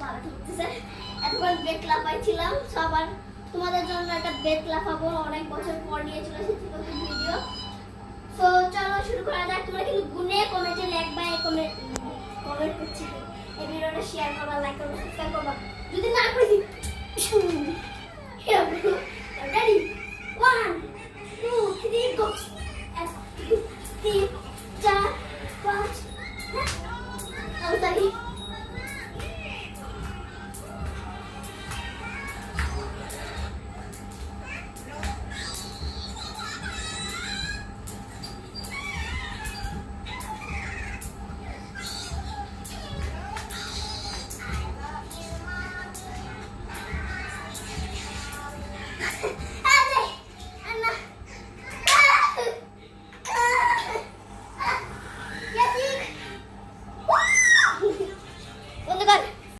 ভালো লাগতেছে। এতক্ষণ বেড লাফাইছিলাম, সবার তোমাদের জন্য একটা বেড লাফাবো, অনেক বছর পর নিয়ে চলে এসেছি নতুন ভিডিও। তো চলো শুরু করা যাক। তোমরা কিন্তু গুনে কমেন্টে লিখবা, কমেন্ট করছি, এই ভিডিওটা শেয়ার করবা, লাইক করবা, সাবস্ক্রাইব করবা। যদি না করি ready 1 2 3 go 3